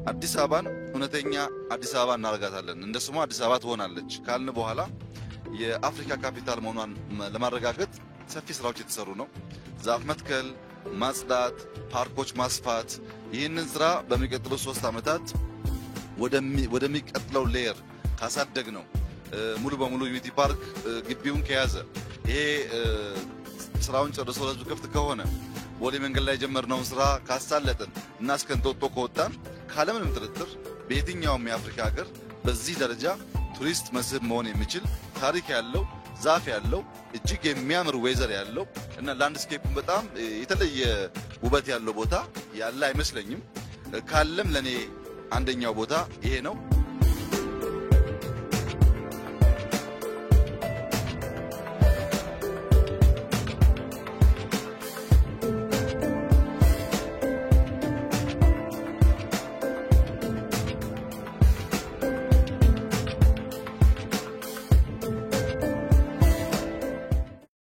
አዲስ አበባን እውነተኛ አዲስ አበባ እናረጋታለን እንደ ስሟ አዲስ አበባ ትሆናለች ካልን በኋላ የአፍሪካ ካፒታል መሆኗን ለማረጋገጥ ሰፊ ስራዎች የተሰሩ ነው። ዛፍ መትከል፣ ማጽዳት፣ ፓርኮች ማስፋት። ይህንን ስራ በሚቀጥሉት 3 ዓመታት ወደሚቀጥለው ሌየር ካሳደግ ነው ሙሉ በሙሉ ዩኒቲ ፓርክ ግቢውን ከያዘ ይሄ ስራውን ጨርሶ ለህዝብ ክፍት ከሆነ ቦሌ መንገድ ላይ ጀመርነውን ስራ ካሳለጥን እና እስከ እንጦጦ ከወጣን ካለምንም ጥርጥር በየትኛውም የአፍሪካ ሀገር በዚህ ደረጃ ቱሪስት መስህብ መሆን የሚችል ታሪክ ያለው ዛፍ ያለው እጅግ የሚያምር ዌዘር ያለው እና ላንድስኬፑን በጣም የተለየ ውበት ያለው ቦታ ያለ አይመስለኝም። ካለም ለኔ አንደኛው ቦታ ይሄ ነው።